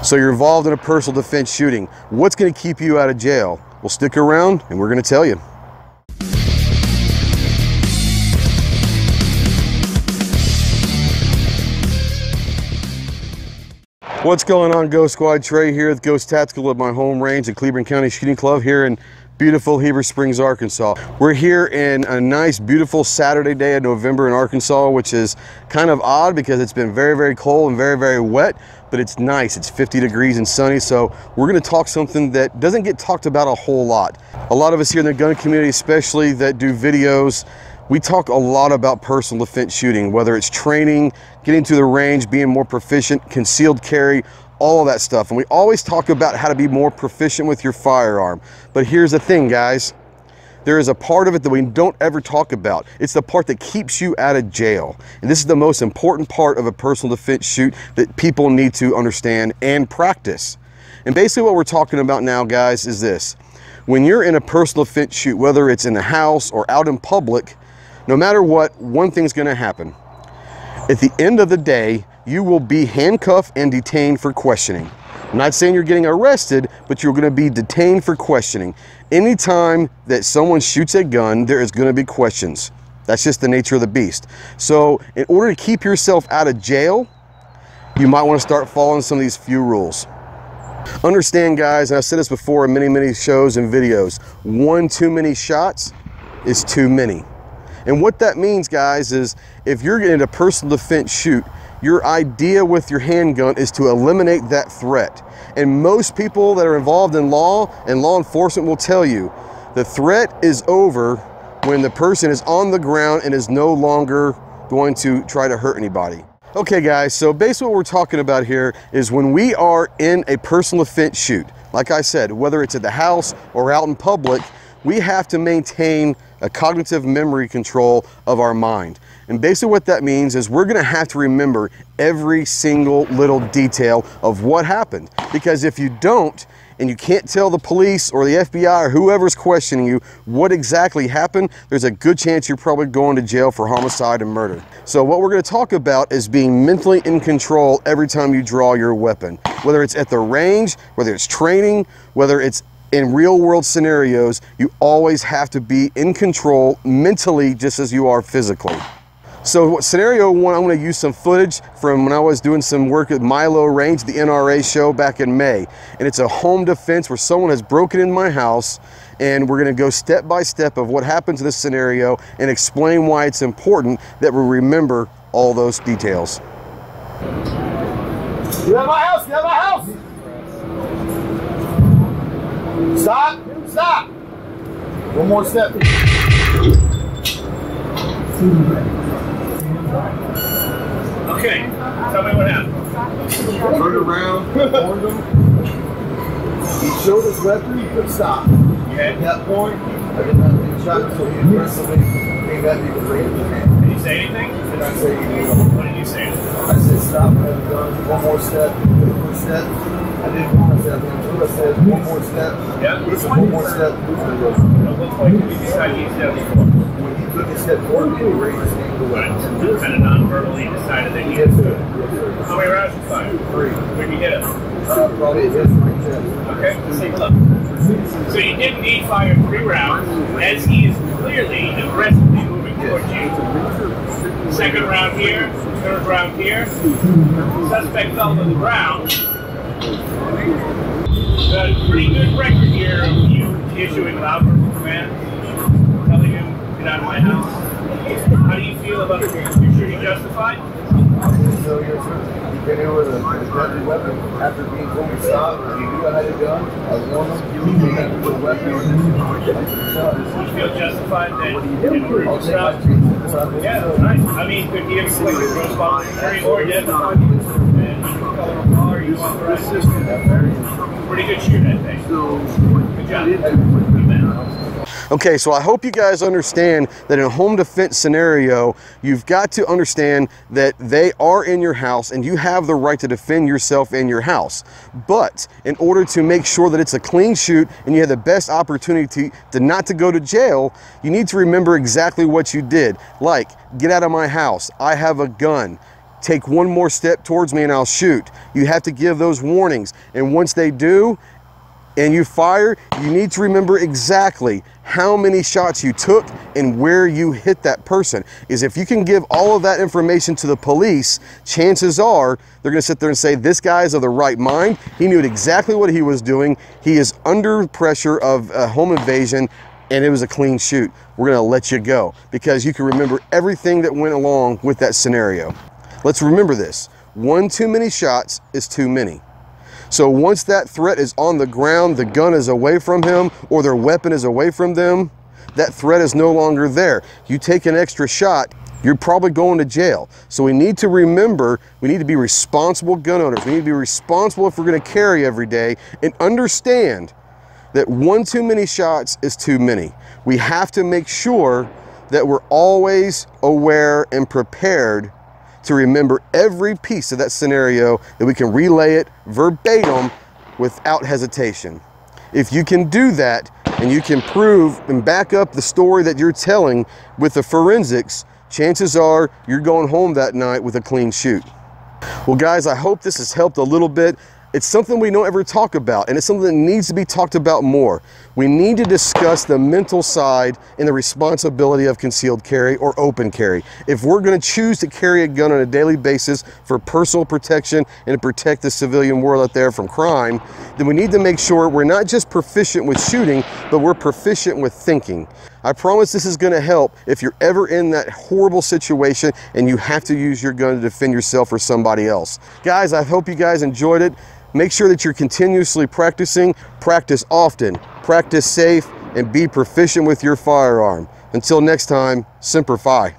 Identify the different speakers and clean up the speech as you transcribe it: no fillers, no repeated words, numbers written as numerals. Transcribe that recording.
Speaker 1: So you're involved in a personal defense shooting. What's going to keep you out of jail? Well, stick around and we're going to tell you. What's going on, Ghost Squad? Trey here with Ghost Tactical at my home range at Cleveland County Shooting Club here in beautiful Heber Springs, Arkansas. We're here in a nice, beautiful Saturday day of November in Arkansas, which is kind of odd because it's been very, very cold and very, very wet, but it's nice. It's 50 degrees and sunny, so we're gonna talk something that doesn't get talked about a whole lot. A lot of us here in the gun community, especially that do videos, we talk a lot about personal defense shooting, whether it's training, getting to the range, being more proficient, concealed carry, all of that stuff. And we always talk about how to be more proficient with your firearm. But here's the thing, guys. There is a part of it that we don't ever talk about. It's the part that keeps you out of jail. And this is the most important part of a personal defense shoot that people need to understand and practice. And basically what we're talking about now, guys, is this. When you're in a personal defense shoot, whether it's in the house or out in public, no matter what, one thing's gonna happen. At the end of the day, you will be handcuffed and detained for questioning. I'm not saying you're getting arrested, but you're gonna be detained for questioning. Anytime that someone shoots a gun, there is gonna be questions. That's just the nature of the beast. So in order to keep yourself out of jail, you might wanna start following some of these few rules. Understand, guys, and I've said this before in many, many shows and videos, one too many shots is too many. And what that means, guys, is if you're in a personal defense shoot, your idea with your handgun is to eliminate that threat. And most people that are involved in law and law enforcement will tell you the threat is over when the person is on the ground and is no longer going to try to hurt anybody. Okay, guys, so basically what we're talking about here is when we are in a personal defense shoot, like I said, whether it's at the house or out in public, we have to maintain a cognitive memory control of our mind. And basically what that means is we're gonna have to remember every single little detail of what happened. Because if you don't, and you can't tell the police or the FBI or whoever's questioning you what exactly happened, there's a good chance you're probably going to jail for homicide and murder. So what we're gonna talk about is being mentally in control every time you draw your weapon. Whether it's at the range, whether it's training, whether it's in real world scenarios, you always have to be in control mentally just as you are physically. So scenario one, I'm going to use some footage from when I was doing some work at Milo Range, the NRA show back in May. And it's a home defense where someone has broken in my house, and we're going to go step by step of what happens in this scenario and explain why it's important that we remember all those details.
Speaker 2: You have my house, you have my house! Stop! Stop! One more step.
Speaker 3: Okay, tell me what happened.
Speaker 2: Turned around, warned him. He showed his weapon, he could stop.
Speaker 3: Okay.
Speaker 2: At that point, I did not take shots, so he aggressively came at me with his hand.
Speaker 3: Did you say anything?
Speaker 2: Did I say anything?
Speaker 3: What did you say?
Speaker 2: I said stop, I have a gun, one more step, first step. I didn't want to say I said one more step.
Speaker 3: Yeah.
Speaker 2: One more step.
Speaker 3: At what point did you decide to use deadly force?
Speaker 2: When he took a step forward, he raised his hand away.
Speaker 3: Right. Kind of non-verbally decided that you
Speaker 2: Yes,
Speaker 3: had
Speaker 2: sir.
Speaker 3: to.
Speaker 2: Yes, sir.
Speaker 3: How many rounds you fired?
Speaker 2: 3.
Speaker 3: Where'd you hit him?
Speaker 2: Probably his right chest.
Speaker 3: Okay, let's take a look. So you did indeed fire 3 rounds as he is clearly aggressively moving towards you. Second round here, third round here. Suspect fell to the ground. Got a pretty good record here of you issuing loud verbal commands, telling him, get out of my house. How do you feel about your shooting justified?
Speaker 2: So you're been here with a deadly weapon after being told to stop. He knew I had a gun. I warned him. He came at me with a weapon.
Speaker 3: You feel justified that in order to stop? Yeah, nice. I mean, could he have inflicted gross bodily injury or death upon you? And you can color of law, or you authorized this? Pretty good shoot, I think. Good job.
Speaker 1: Okay, so I hope you guys understand that in a home defense scenario, you've got to understand that they are in your house and you have the right to defend yourself in your house. But in order to make sure that it's a clean shoot and you have the best opportunity to not to go to jail, you need to remember exactly what you did. Like, get out of my house, I have a gun. take one more step towards me and I'll shoot. You have to give those warnings. And once they do, and you fire, you need to remember exactly how many shots you took and where you hit that person. Is if you can give all of that information to the police, chances are they're gonna sit there and say, this guy is of the right mind. He knew exactly what he was doing. He is under pressure of a home invasion and it was a clean shoot. We're gonna let you go because you can remember everything that went along with that scenario. Let's remember this. One too many shots is too many. So once that threat is on the ground, the gun is away from him or their weapon is away from them, that threat is no longer there. You take an extra shot, you're probably going to jail. So we need to remember, we need to be responsible gun owners. We need to be responsible if we're gonna carry every day and understand that one too many shots is too many. We have to make sure that we're always aware and prepared to remember every piece of that scenario, that we can relay it verbatim without hesitation. If you can do that and you can prove and back up the story that you're telling with the forensics, chances are you're going home that night with a clean shoot. Well guys, I hope this has helped a little bit. It's something we don't ever talk about, and it's something that needs to be talked about more. We need to discuss the mental side and the responsibility of concealed carry or open carry. If we're going to choose to carry a gun on a daily basis for personal protection and to protect the civilian world out there from crime, then we need to make sure we're not just proficient with shooting, but we're proficient with thinking. I promise this is going to help if you're ever in that horrible situation and you have to use your gun to defend yourself or somebody else. Guys, I hope you guys enjoyed it. Make sure that you're continuously practicing, practice often, practice safe, and be proficient with your firearm. Until next time, Semper Fi.